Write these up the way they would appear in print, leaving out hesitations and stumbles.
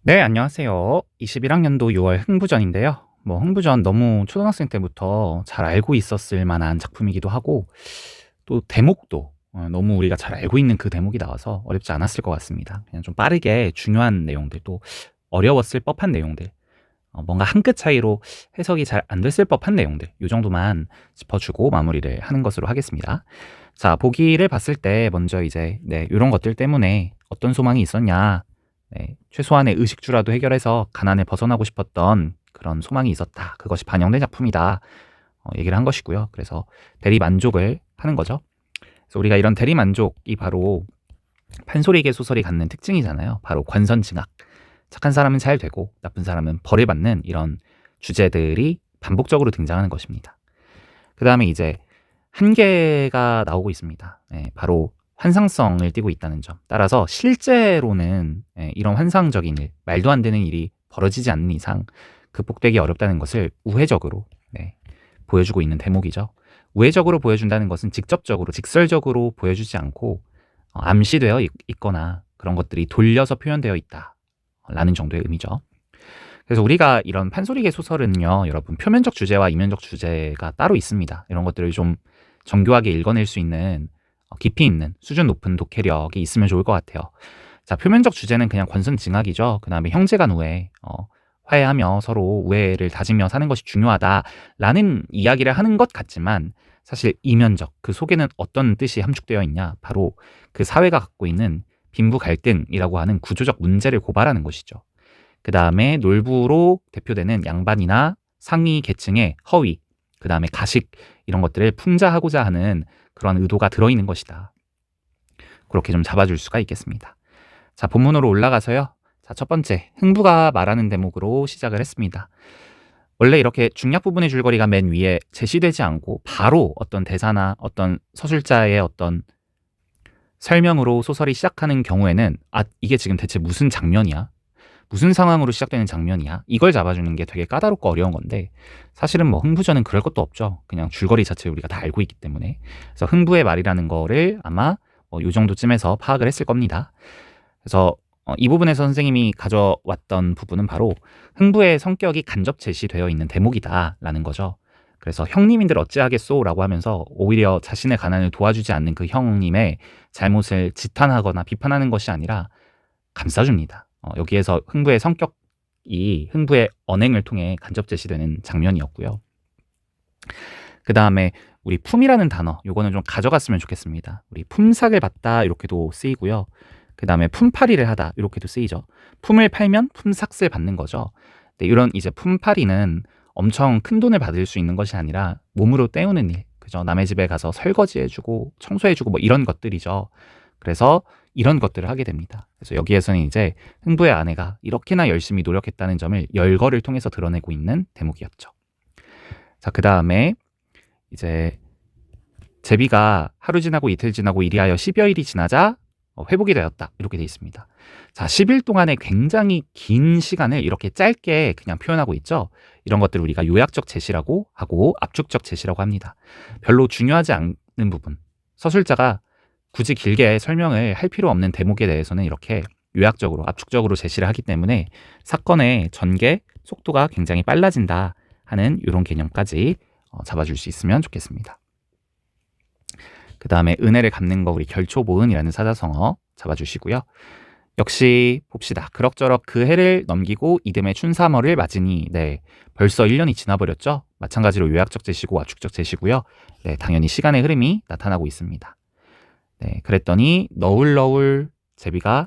네, 안녕하세요. 21학년도 6월 흥부전인데요. 흥부전 너무 초등학생 때부터 잘 알고 있었을 만한 작품이기도 하고, 또 대목도 너무 우리가 잘 알고 있는 그 대목이 나와서 어렵지 않았을 것 같습니다. 그냥 좀 빠르게 중요한 내용들, 또 어려웠을 법한 내용들, 뭔가 한 끗 차이로 해석이 잘 안 됐을 법한 내용들, 요 정도만 짚어주고 마무리를 하는 것으로 하겠습니다. 자, 보기를 봤을 때 먼저 이제, 이런 것들 때문에 어떤 소망이 있었냐, 최소한의 의식주라도 해결해서 가난을 벗어나고 싶었던 그런 소망이 있었다. 그것이 반영된 작품이다. 얘기를 한 것이고요. 그래서 대리 만족을 하는 거죠. 그래서 우리가 이런 대리 만족이 바로 판소리계 소설이 갖는 특징이잖아요. 바로 관선징악. 착한 사람은 잘 되고 나쁜 사람은 벌을 받는 이런 주제들이 반복적으로 등장하는 것입니다. 그 다음에 이제 한계가 나오고 있습니다. 바로 환상성을 띠고 있다는 점. 따라서 실제로는 이런 환상적인 일, 말도 안 되는 일이 벌어지지 않는 이상 극복되기 어렵다는 것을 우회적으로 보여주고 있는 대목이죠. 우회적으로 보여준다는 것은 직접적으로, 직설적으로 보여주지 않고 암시되어 있거나 그런 것들이 돌려서 표현되어 있다라는 정도의 의미죠. 그래서 우리가 이런 판소리계 소설은요, 여러분, 표면적 주제와 이면적 주제가 따로 있습니다. 이런 것들을 좀 정교하게 읽어낼 수 있는 깊이 있는 수준 높은 독해력이 있으면 좋을 것 같아요. 자, 표면적 주제는 그냥 권선징악이죠. 그 다음에 형제간 우애, 화해하며 서로 우애를 다지며 사는 것이 중요하다라는 이야기를 하는 것 같지만 사실 이면적, 그 속에는 어떤 뜻이 함축되어 있냐, 바로 그 사회가 갖고 있는 빈부 갈등이라고 하는 구조적 문제를 고발하는 것이죠. 그 다음에 놀부로 대표되는 양반이나 상위 계층의 허위, 그 다음에 가식, 이런 것들을 풍자하고자 하는 그런 의도가 들어있는 것이다. 그렇게 좀 잡아줄 수가 있겠습니다. 자, 본문으로 올라가서요. 자, 첫 번째, 흥부가 말하는 대목으로 시작을 했습니다. 원래 이렇게 중략 부분의 줄거리가 맨 위에 제시되지 않고 바로 어떤 대사나 어떤 서술자의 어떤 설명으로 소설이 시작하는 경우에는 이게 지금 대체 무슨 장면이야? 무슨 상황으로 시작되는 장면이야? 이걸 잡아주는 게 되게 까다롭고 어려운 건데 사실은 흥부전은 그럴 것도 없죠. 그냥 줄거리 자체를 우리가 다 알고 있기 때문에. 그래서 흥부의 말이라는 거를 아마 요 정도쯤에서 파악을 했을 겁니다. 그래서 이 부분에서 선생님이 가져왔던 부분은 바로 흥부의 성격이 간접 제시되어 있는 대목이다라는 거죠. 그래서 형님인들 어찌하겠소 라고 하면서 오히려 자신의 가난을 도와주지 않는 그 형님의 잘못을 지탄하거나 비판하는 것이 아니라 감싸줍니다. 여기에서 흥부의 성격이 흥부의 언행을 통해 간접 제시되는 장면이었고요. 그 다음에 우리 품이라는 단어, 요거는 좀 가져갔으면 좋겠습니다. 우리 품삯을 받다 이렇게도 쓰이고요. 그 다음에 품팔이를 하다 이렇게도 쓰이죠. 품을 팔면 품삯을 받는 거죠. 근데 이런 이제 품팔이는 엄청 큰 돈을 받을 수 있는 것이 아니라 몸으로 때우는 일, 그죠? 남의 집에 가서 설거지해주고 청소해주고 이런 것들이죠. 그래서 이런 것들을 하게 됩니다. 그래서 여기에서는 이제 흥부의 아내가 이렇게나 열심히 노력했다는 점을 열거를 통해서 드러내고 있는 대목이었죠. 자, 그 다음에 이제 제비가 하루 지나고 이틀 지나고 이리하여 10여일이 지나자 회복이 되었다. 이렇게 돼 있습니다. 자, 10일 동안의 굉장히 긴 시간을 이렇게 짧게 그냥 표현하고 있죠. 이런 것들을 우리가 요약적 제시라고 하고 압축적 제시라고 합니다. 별로 중요하지 않는 부분, 서술자가 굳이 길게 설명을 할 필요 없는 대목에 대해서는 이렇게 요약적으로 압축적으로 제시를 하기 때문에 사건의 전개 속도가 굉장히 빨라진다 하는 이런 개념까지 잡아줄 수 있으면 좋겠습니다. 그 다음에 은혜를 갚는 거 우리 결초보은이라는 사자성어 잡아주시고요. 역시 봅시다. 그럭저럭 그 해를 넘기고 이듬해 춘삼월을 맞으니 벌써 1년이 지나버렸죠. 마찬가지로 요약적 제시고 압축적 제시고요. 당연히 시간의 흐름이 나타나고 있습니다. 그랬더니 너울너울 제비가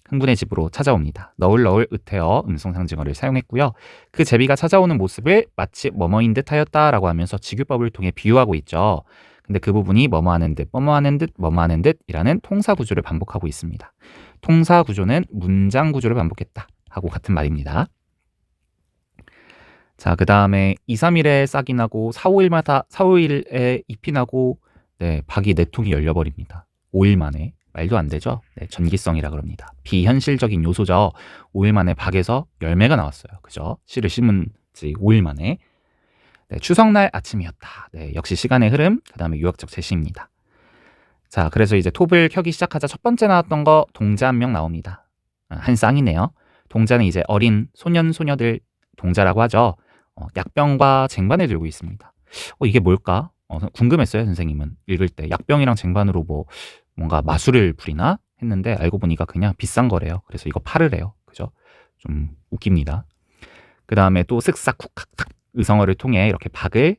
흥분의 집으로 찾아옵니다. 너울너울 으태어 음성상징어를 사용했고요. 그 제비가 찾아오는 모습을 마치 뭐뭐인 듯 하였다라고 하면서 직유법을 통해 비유하고 있죠. 근데 그 부분이 뭐뭐하는 듯, 뭐뭐하는 듯, 뭐뭐하는 듯이라는 통사 구조를 반복하고 있습니다. 통사 구조는 문장 구조를 반복했다 하고 같은 말입니다. 자, 그 다음에 2, 3일에 싹이 나고 4, 5일에 잎이 나고 박이 4통이 열려버립니다. 5일 만에. 말도 안 되죠? 전기성이라 그럽니다. 비현실적인 요소죠. 5일 만에 박에서 열매가 나왔어요. 그죠? 씨를 심은 지 5일 만에. 추석날 아침이었다. 역시 시간의 흐름, 그 다음에 요약적 제시입니다. 자, 그래서 이제 톱을 켜기 시작하자 첫 번째 나왔던 거 동자 한 명 나옵니다. 한 쌍이네요. 동자는 이제 어린 소년, 소녀들 동자라고 하죠. 약병과 쟁반을 들고 있습니다. 이게 뭘까? 궁금했어요, 선생님은. 읽을 때. 약병이랑 쟁반으로 뭔가 마술을 부리나? 했는데 알고 보니까 그냥 비싼 거래요. 그래서 이거 팔으래요. 그죠? 좀 웃깁니다. 그 다음에 또 쓱싹 쿡칵탁 의성어를 통해 이렇게 박을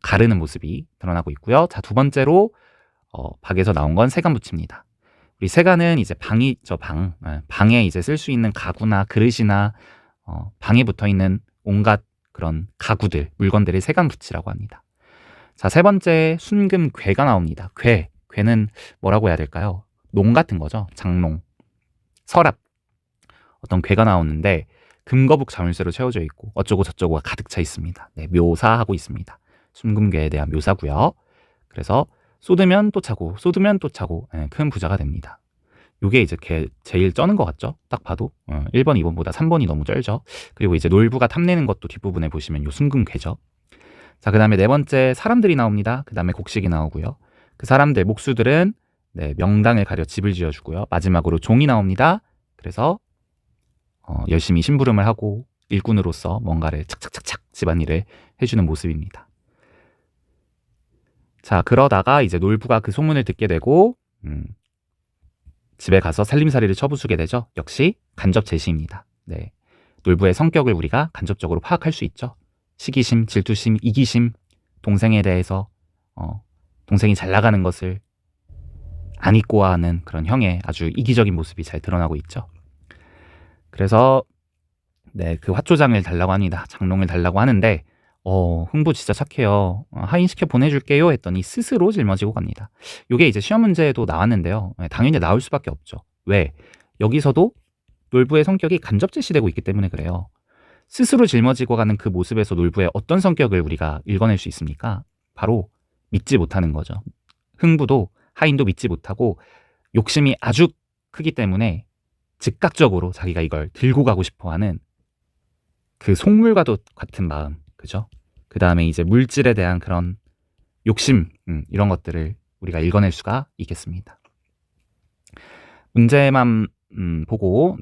가르는 모습이 드러나고 있고요. 자, 두 번째로 박에서 나온 건 세간붙입니다. 우리 세간은 이제 방이죠, 방. 방에 이제 쓸 수 있는 가구나 그릇이나 방에 붙어 있는 온갖 그런 가구들, 물건들을 세간붙이라고 합니다. 자, 세 번째 순금괴가 나옵니다. 괴는 뭐라고 해야 될까요? 농 같은 거죠. 장농, 서랍. 어떤 괴가 나오는데 금거북 자물쇠로 채워져 있고 어쩌고 저쩌고가 가득 차 있습니다. 네, 묘사하고 있습니다. 순금괴에 대한 묘사고요. 그래서 쏟으면 또 차고 쏟으면 또 차고 큰 부자가 됩니다. 요게 이제 제일 쩌는 것 같죠? 딱 봐도 1번, 2번보다 3번이 너무 쩔죠. 그리고 이제 놀부가 탐내는 것도 뒷부분에 보시면 요 순금괴죠. 자, 그 다음에 네 번째 사람들이 나옵니다. 그 다음에 곡식이 나오고요. 그 사람들, 목수들은 명당을 가려 집을 지어주고요. 마지막으로 종이 나옵니다. 그래서 열심히 심부름을 하고 일꾼으로서 뭔가를 착착착착 집안일을 해주는 모습입니다. 자, 그러다가 이제 놀부가 그 소문을 듣게 되고 집에 가서 살림살이를 쳐부수게 되죠. 역시 간접 제시입니다. 네, 놀부의 성격을 우리가 간접적으로 파악할 수 있죠. 시기심, 질투심, 이기심, 동생에 대해서 동생이 잘 나가는 것을 안 잊고하는 그런 형의 아주 이기적인 모습이 잘 드러나고 있죠. 그래서 그 화초장을 달라고 합니다. 장롱을 달라고 하는데 흥부 진짜 착해요. 하인시켜 보내줄게요 했더니 스스로 짊어지고 갑니다. 이게 이제 시험 문제에도 나왔는데요. 당연히 나올 수밖에 없죠. 왜? 여기서도 놀부의 성격이 간접 제시되고 있기 때문에 그래요. 스스로 짊어지고 가는 그 모습에서 놀부의 어떤 성격을 우리가 읽어낼 수 있습니까? 바로 믿지 못하는 거죠. 흥부도 하인도 믿지 못하고 욕심이 아주 크기 때문에 즉각적으로 자기가 이걸 들고 가고 싶어하는 그 속물과도 같은 마음, 그죠? 그 다음에 이제 물질에 대한 그런 욕심, 이런 것들을 우리가 읽어낼 수가 있겠습니다. 문제만 보고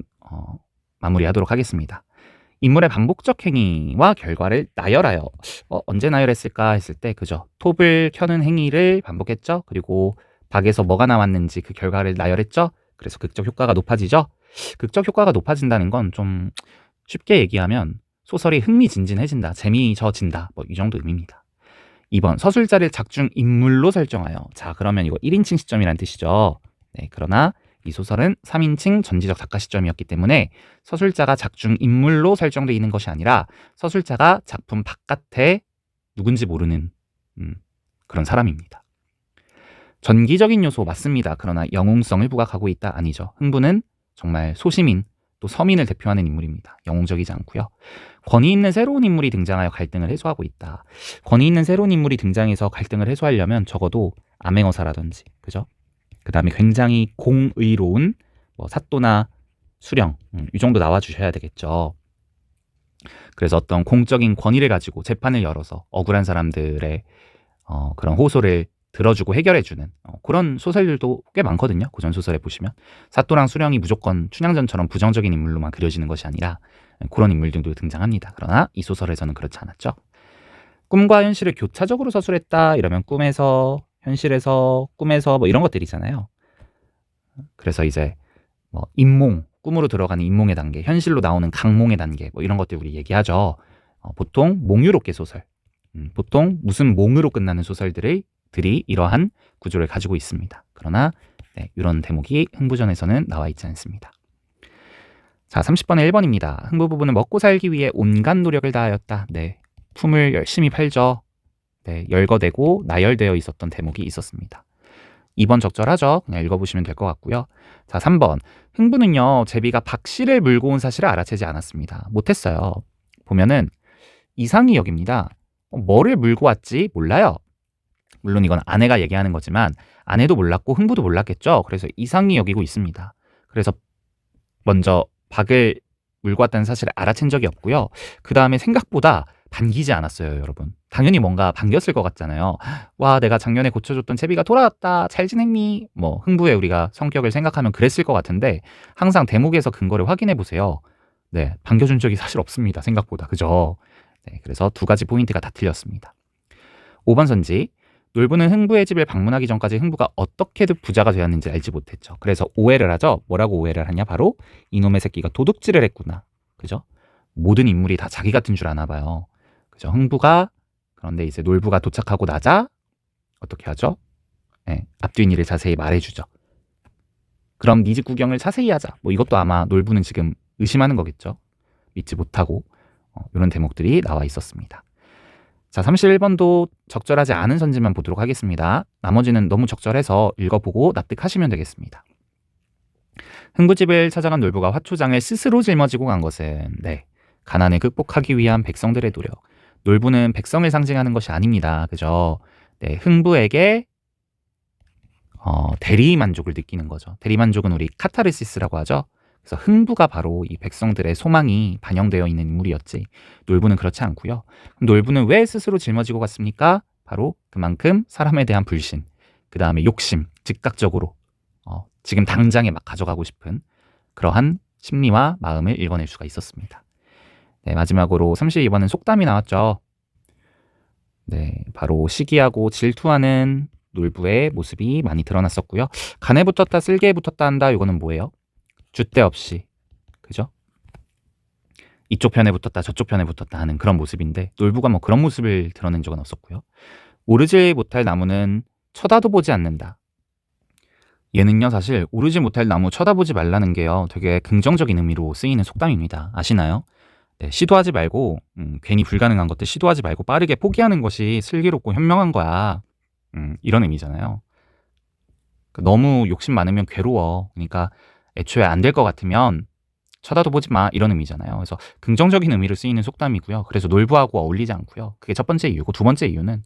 마무리하도록 하겠습니다. 인물의 반복적 행위와 결과를 나열하여 언제 나열했을까 했을 때 그죠? 톱을 켜는 행위를 반복했죠. 그리고 박에서 뭐가 나왔는지 그 결과를 나열했죠. 그래서 극적 효과가 높아지죠. 극적 효과가 높아진다는 건 좀 쉽게 얘기하면 소설이 흥미진진해진다, 재미져진다, 이 정도 의미입니다. 2번 서술자를 작중 인물로 설정하여. 자, 그러면 이거 1인칭 시점이란 뜻이죠. 네, 그러나 이 소설은 3인칭 전지적 작가 시점이었기 때문에 서술자가 작중 인물로 설정되어 있는 것이 아니라 서술자가 작품 바깥에 누군지 모르는 그런 사람입니다. 전기적인 요소 맞습니다. 그러나 영웅성을 부각하고 있다 아니죠. 흥부는 정말 소시민 또 서민을 대표하는 인물입니다. 영웅적이지 않고요. 권위 있는 새로운 인물이 등장하여 갈등을 해소하고 있다. 권위 있는 새로운 인물이 등장해서 갈등을 해소하려면 적어도 암행어사라든지, 그죠? 그 다음에 굉장히 공의로운 사또나 수령, 이 정도 나와주셔야 되겠죠. 그래서 어떤 공적인 권위를 가지고 재판을 열어서 억울한 사람들의 그런 호소를 들어주고 해결해주는 그런 소설들도 꽤 많거든요. 고전 소설에 보시면 사또랑 수령이 무조건 춘향전처럼 부정적인 인물로만 그려지는 것이 아니라 그런 인물들도 등장합니다. 그러나 이 소설에서는 그렇지 않았죠. 꿈과 현실을 교차적으로 서술했다 이러면 꿈에서, 현실에서, 꿈에서 이런 것들이잖아요. 그래서 이제 인몽, 꿈으로 들어가는 인몽의 단계, 현실로 나오는 강몽의 단계 이런 것들 우리 얘기하죠. 보통 몽유롭게 소설, 보통 무슨 몽으로 끝나는 소설들이 이러한 구조를 가지고 있습니다. 그러나 이런 대목이 흥부전에서는 나와 있지 않습니다. 자, 30번의 1번입니다. 흥부 부부는 먹고 살기 위해 온갖 노력을 다하였다. 품을 열심히 팔죠. 열거되고 나열되어 있었던 대목이 있었습니다. 2번 적절하죠. 그냥 읽어보시면 될 것 같고요. 자, 3번. 흥부는요, 제비가 박씨를 물고 온 사실을 알아채지 않았습니다. 못했어요. 보면은 이상히 여깁니다. 뭐를 물고 왔지? 몰라요. 물론 이건 아내가 얘기하는 거지만 아내도 몰랐고 흥부도 몰랐겠죠. 그래서 이상히 여기고 있습니다. 그래서 먼저 박을 물고 왔다는 사실을 알아챈 적이 없고요. 그 다음에 생각보다 반기지 않았어요, 여러분. 당연히 뭔가 반겼을 것 같잖아요. 와, 내가 작년에 고쳐줬던 채비가 돌아왔다. 잘 지냈니? 뭐 흥부의 우리가 성격을 생각하면 그랬을 것 같은데 항상 대목에서 근거를 확인해 보세요. 네, 반겨준 적이 사실 없습니다. 생각보다. 그죠? 네, 그래서 두 가지 포인트가 다 틀렸습니다. 5번 선지. 놀부는 흥부의 집을 방문하기 전까지 흥부가 어떻게든 부자가 되었는지 알지 못했죠. 그래서 오해를 하죠. 뭐라고 오해를 하냐? 바로 이놈의 새끼가 도둑질을 했구나. 그죠? 모든 인물이 다 자기 같은 줄 아나 봐요. 그죠? 흥부가 그런데 이제 놀부가 도착하고 나자 어떻게 하죠? 네, 앞뒤니를 자세히 말해주죠. 그럼 네 집 구경을 자세히 하자. 뭐 이것도 아마 놀부는 지금 의심하는 거겠죠. 믿지 못하고 이런 대목들이 나와 있었습니다. 자, 31번도 적절하지 않은 선지만 보도록 하겠습니다. 나머지는 너무 적절해서 읽어보고 납득하시면 되겠습니다. 흥부집을 찾아간 놀부가 화초장을 스스로 짊어지고 간 것은 가난을 극복하기 위한 백성들의 노력. 놀부는 백성을 상징하는 것이 아닙니다. 그죠? 흥부에게 대리만족을 느끼는 거죠. 대리만족은 우리 카타르시스라고 하죠. 그래서 흥부가 바로 이 백성들의 소망이 반영되어 있는 인물이었지. 놀부는 그렇지 않고요. 놀부는 왜 스스로 짊어지고 갔습니까? 바로 그만큼 사람에 대한 불신, 그 다음에 욕심, 즉각적으로 지금 당장에 막 가져가고 싶은 그러한 심리와 마음을 읽어낼 수가 있었습니다. 네, 마지막으로 32번은 속담이 나왔죠. 네, 바로 시기하고 질투하는 놀부의 모습이 많이 드러났었고요. 간에 붙었다 쓸개에 붙었다 한다. 이거는 뭐예요? 줏대 없이, 그죠? 이쪽 편에 붙었다 저쪽 편에 붙었다 하는 그런 모습인데 놀부가 뭐 그런 모습을 드러낸 적은 없었고요. 오르지 못할 나무는 쳐다도 보지 않는다. 얘는요, 사실 오르지 못할 나무 쳐다보지 말라는 게요, 되게 긍정적인 의미로 쓰이는 속담입니다. 아시나요? 네, 시도하지 말고 괜히 불가능한 것들 시도하지 말고 빠르게 포기하는 것이 슬기롭고 현명한 거야. 이런 의미잖아요. 너무 욕심 많으면 괴로워. 그러니까 애초에 안 될 것 같으면 쳐다도 보지 마. 이런 의미잖아요. 그래서 긍정적인 의미로 쓰이는 속담이고요. 그래서 놀부하고 어울리지 않고요. 그게 첫 번째 이유고, 두 번째 이유는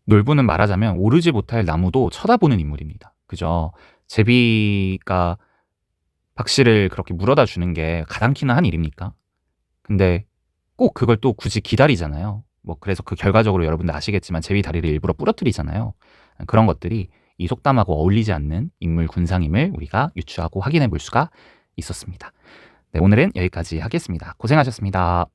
놀부는 말하자면 오르지 못할 나무도 쳐다보는 인물입니다. 그죠? 제비가 박씨를 그렇게 물어다 주는 게 가당키나 한 일입니까? 근데 꼭 그걸 또 굳이 기다리잖아요. 뭐 그래서 그 결과적으로 여러분들 아시겠지만 제비 다리를 일부러 부러뜨리잖아요. 그런 것들이 이 속담하고 어울리지 않는 인물 군상임을 우리가 유추하고 확인해 볼 수가 있었습니다. 네, 오늘은 여기까지 하겠습니다. 고생하셨습니다.